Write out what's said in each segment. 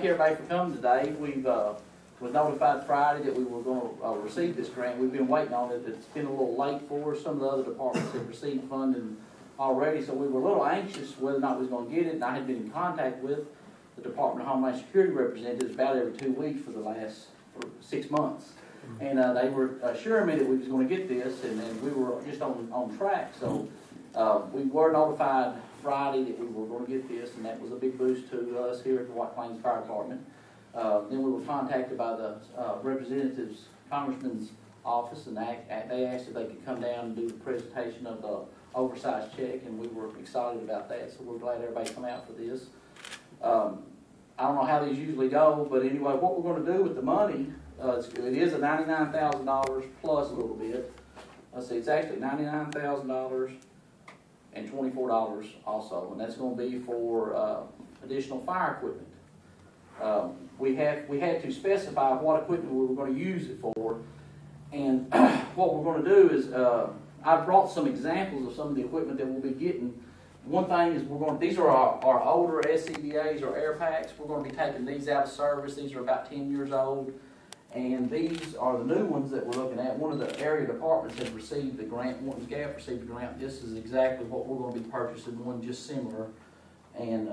everybody for coming today. We've was notified Friday that we were going to receive this grant. We've been waiting on it. It's been a little late for us. Some of the other departments have received funding already, so we were a little anxious whether or not we was going to get it. And I had been in contact with the Department of Homeland Security representatives about every 2 weeks for the last 6 months. And they were assuring me that we was going to get this, and we were just on track. So we were notified Friday that we were going to get this, and that was a big boost to us here at the White Plains Fire Department. Then we were contacted by the representative's congressman's office, and they asked if they could come down and do the presentation of the oversized check, and we were excited about that. So we're glad everybody come out for this. I don't know how these usually go, but anyway, what we're going to do with the money, it is a $99,000 plus a little bit. Let's see, it's actually $99,000 and $24 also, and that's going to be for additional fire equipment. We had to specify what equipment we were going to use it for, and what we're going to do is I brought some examples of some of the equipment that we'll be getting. One thing is these are our older SCBAs or air packs. We're going to be taking these out of service. These are about 10 years old, and these are the new ones that we're looking at. One of the area departments has received the grant. Morton's Gap received the grant. This is exactly what we're going to be purchasing, one just similar, and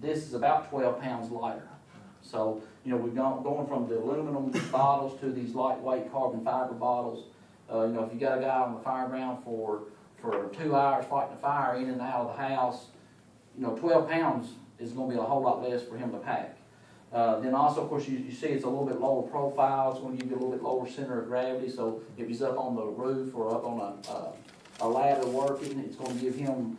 this is about 12 pounds lighter. So, you know, we've going from the aluminum bottles to these lightweight carbon fiber bottles. You know, if you got a guy on the fire ground for 2 hours fighting a fire in and out of the house, you know, 12 pounds is going to be a whole lot less for him to pack. Then also, of course, you see it's a little bit lower profile. It's going to give you a little bit lower center of gravity. So if he's up on the roof or up on a ladder working, it's going to give him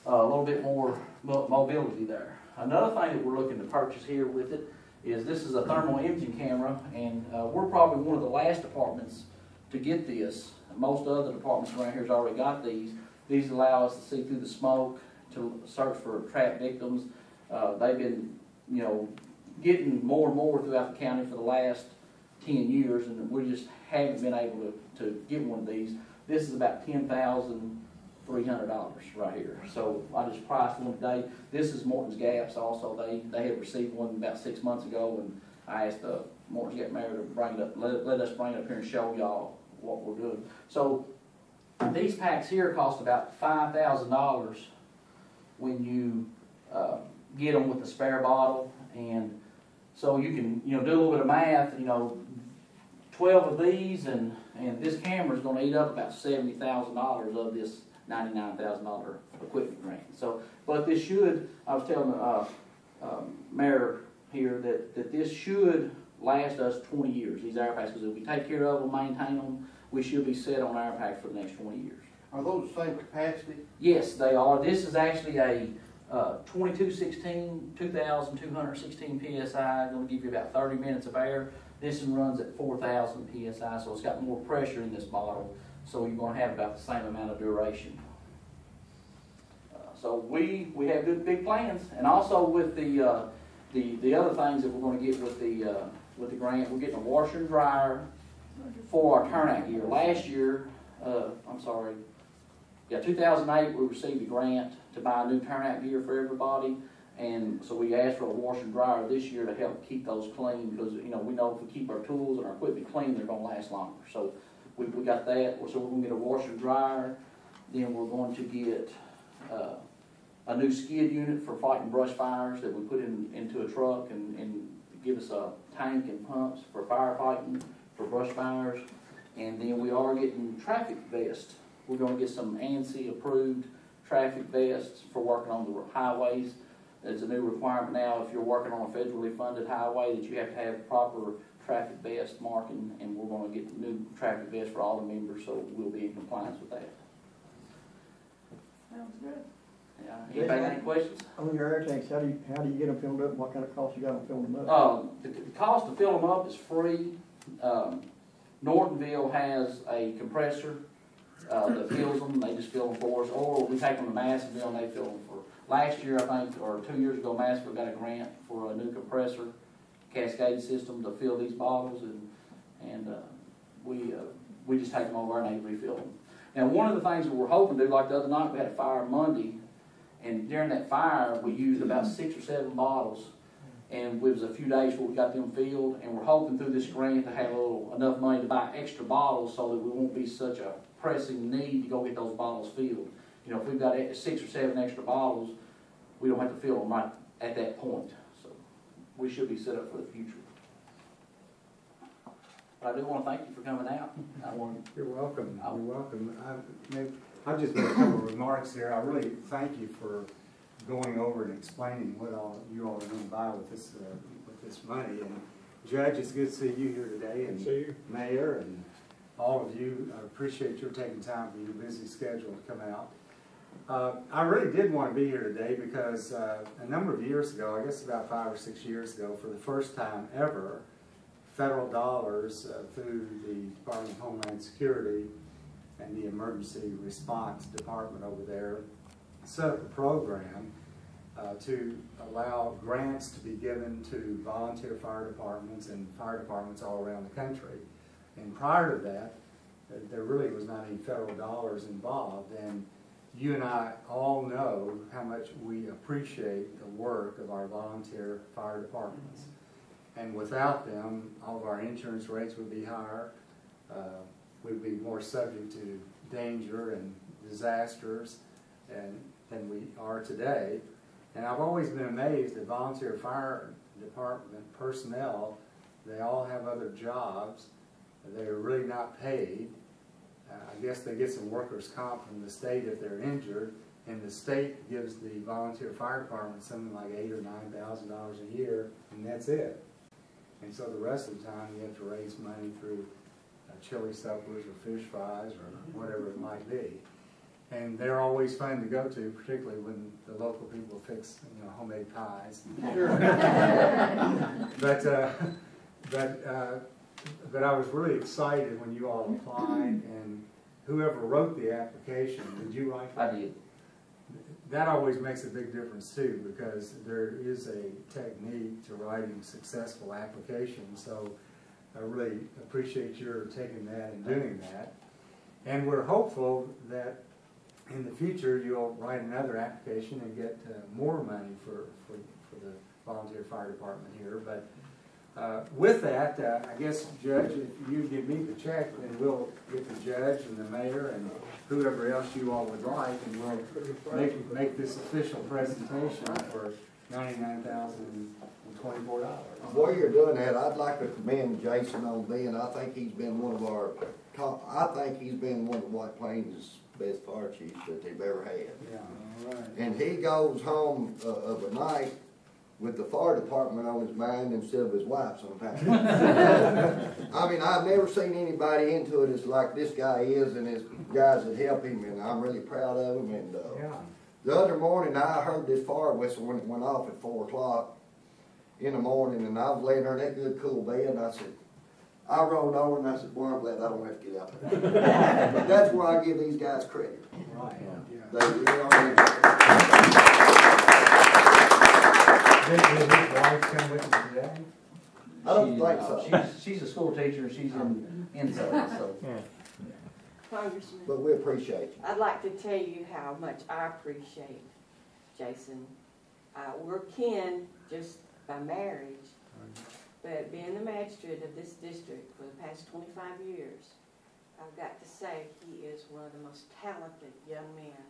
a little bit more mobility there. Another thing that we're looking to purchase here with it is this is a thermal imaging camera, and we're probably one of the last departments to get this. Most other departments around here has already got these. These allow us to see through the smoke to search for trapped victims. They've been, you know, getting more and more throughout the county for the last 10 years, and we just haven't been able to get one of these. This is about $10,300 right here. So I just priced one today. This is Morton's Gap's also. They had received one about 6 months ago, and I asked the Morton's Gap mayor to bring it up, let us bring it up here and show y'all what we're doing. So these packs here cost about $5,000 when you get them with the spare bottle, and so you can, you know, do a little bit of math. You know, 12 of these, and this camera is going to eat up about $70,000 of this $99,000 equipment grant. So, but this should, I was telling the mayor here that this should last us 20 years, these air packs, because if we take care of them, maintain them, we should be set on air packs for the next 20 years. Are those the same capacity? Yes, they are. This is actually a 2,216 PSI, going to give you about 30 minutes of air. This one runs at 4,000 PSI, so it's got more pressure in this bottle, so you're going to have about the same amount of duration. So we have good big plans, and also with the other things that we're going to get with the grant, we're getting a washer and dryer for our turnout gear. Last year, 2008, we received a grant to buy new turnout gear for everybody, and so we asked for a washer and dryer this year to help keep those clean, because, you know, we know if we keep our tools and our equipment clean, they're going to last longer. So we got that. So we're going to get a washer and dryer. Then we're going to get a new skid unit for fighting brush fires that we put into a truck and give us a tank and pumps for firefighting, for brush fires. And then we are getting traffic vests. We're going to get some ANSI approved traffic vests for working on the highways. It's a new requirement now if you're working on a federally funded highway that you have to have proper traffic vest marking, and we're going to get new traffic vests for all the members, so we'll be in compliance with that. Sounds good. Yeah. Anybody got any questions? On your air tanks, how do you get them filled up, and what kind of cost you got on filling them up? The cost to fill them up is free. Nortonville has a compressor that fills them. They just fill them for us, or we take them to Massillville and they fill them for. Last year, I think, or 2 years ago, Massillville got a grant for a new compressor cascade system to fill these bottles, and we just take them over and they refill them. Now, one of the things that we're hoping to do, like the other night, we had a fire Monday, and during that fire, we used about 6 or 7 bottles, and it was a few days before we got them filled, and we're hoping through this grant to have enough money to buy extra bottles so that we won't be such a pressing need to go get those bottles filled. You know, if we've got 6 or 7 extra bottles, we don't have to fill them right at that point. So we should be set up for the future. But I do want to thank you for coming out. You're welcome. You're welcome. I've just made a couple of remarks here. I really thank you for going over and explaining what all you all are going to buy with this money. And Judge, it's good to see you here today, and Mayor, and all of you. I appreciate your taking time from your busy schedule to come out. I really did want to be here today because a number of years ago, I guess about 5 or 6 years ago, for the first time ever, federal dollars through the Department of Homeland Security and the Emergency Response Department over there set up a program to allow grants to be given to volunteer fire departments and fire departments all around the country. And prior to that, there really was not any federal dollars involved. And you and I all know how much we appreciate the work of our volunteer fire departments. And without them, all of our insurance rates would be higher. We'd be more subject to danger and disasters than we are today. And I've always been amazed that volunteer fire department personnel, they all have other jobs. They're really not paid. I guess they get some workers' comp from the state if they're injured, and the state gives the volunteer fire department something like $8,000 or $9,000 a year, and that's it. And so the rest of the time you have to raise money through chili suppers or fish fries or whatever it might be. And they're always fun to go to, particularly when the local people fix, you know, homemade pies. But I was really excited when you all applied, and whoever wrote the application, did you write that? I did. That always makes a big difference too, because there is a technique to writing successful applications. So I really appreciate your taking that and doing that. And we're hopeful that in the future you'll write another application and get more money for the volunteer fire department here. But with that, I guess, Judge, if you give me the check, then we'll get the judge and the mayor and whoever else you all would like, and we'll make this official presentation for $99,024. While you're doing that, I'd like to commend Jason on being, I think he's been one of White Plains' best fire chiefs that they've ever had. Yeah, all right. And he goes home of a night with the fire department on his mind instead of his wife sometimes. I mean, I've never seen anybody into it as like this guy is, and his guys that help him, and I'm really proud of him. And the other morning, I heard this fire whistle when it went off at 4 o'clock in the morning, and I was laying there in that good cool bed, and I said, I rolled over and I said, boy, I'm glad I don't have to get out of that. But that's where I give these guys credit. Right. They really are. Did his wife come with him today? I don't think so. She's a school teacher. She's inside. So. Congressman, But we appreciate you. I'd like to tell you how much I appreciate Jason. We're kin just by marriage, but being the magistrate of this district for the past 25 years, I've got to say he is one of the most talented young men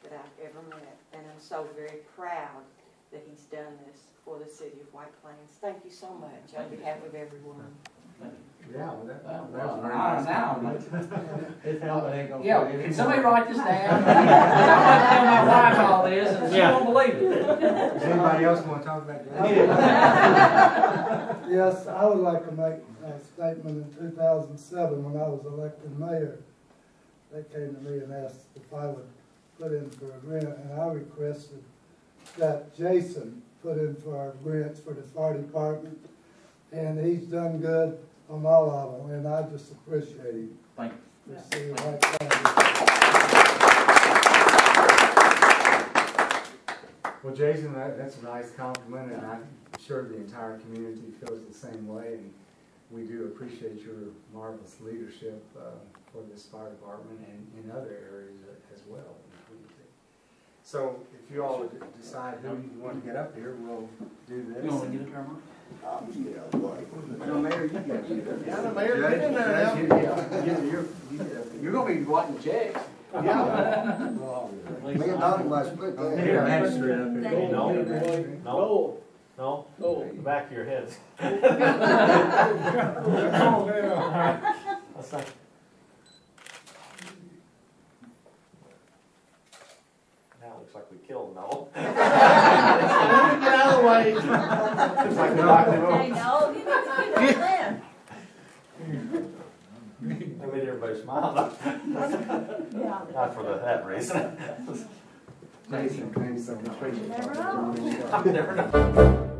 that I've ever met, and I'm so very proud that he's done this for the city of White Plains. Thank you so much on behalf of everyone. Yeah, well, that was Well, very nice. Yeah, can somebody write this down? I'm going to tell my wife all this, and she won't believe it. Does anybody else want to talk about that? Yes, I would like to make a statement. In 2007, when I was elected mayor, they came to me and asked if I would put in for a grant, and I requested that Jason put in for our grants for the fire department, and he's done good on all of them, and I just appreciate him. Thank you. Well, Jason, that's a nice compliment, and I'm sure the entire community feels the same way, and we do appreciate your marvelous leadership for this fire department and in other areas as well in the community. So if you all decide who you want to get up here, we'll do this. You want to get a term? No, Mayor, you got it. Yeah, the mayor, get in there now. You're gonna be writing checks. Me and Donnie might split that. Here, magistrate up here. No, the back of your head. That's like, now it looks like we killed Noel. Get out of the way. Looks like the doctor. Hey, no, you need to get up there. I made everybody smile. Yeah. Not for that reason. Jason, thanks so much. You never know. I never know.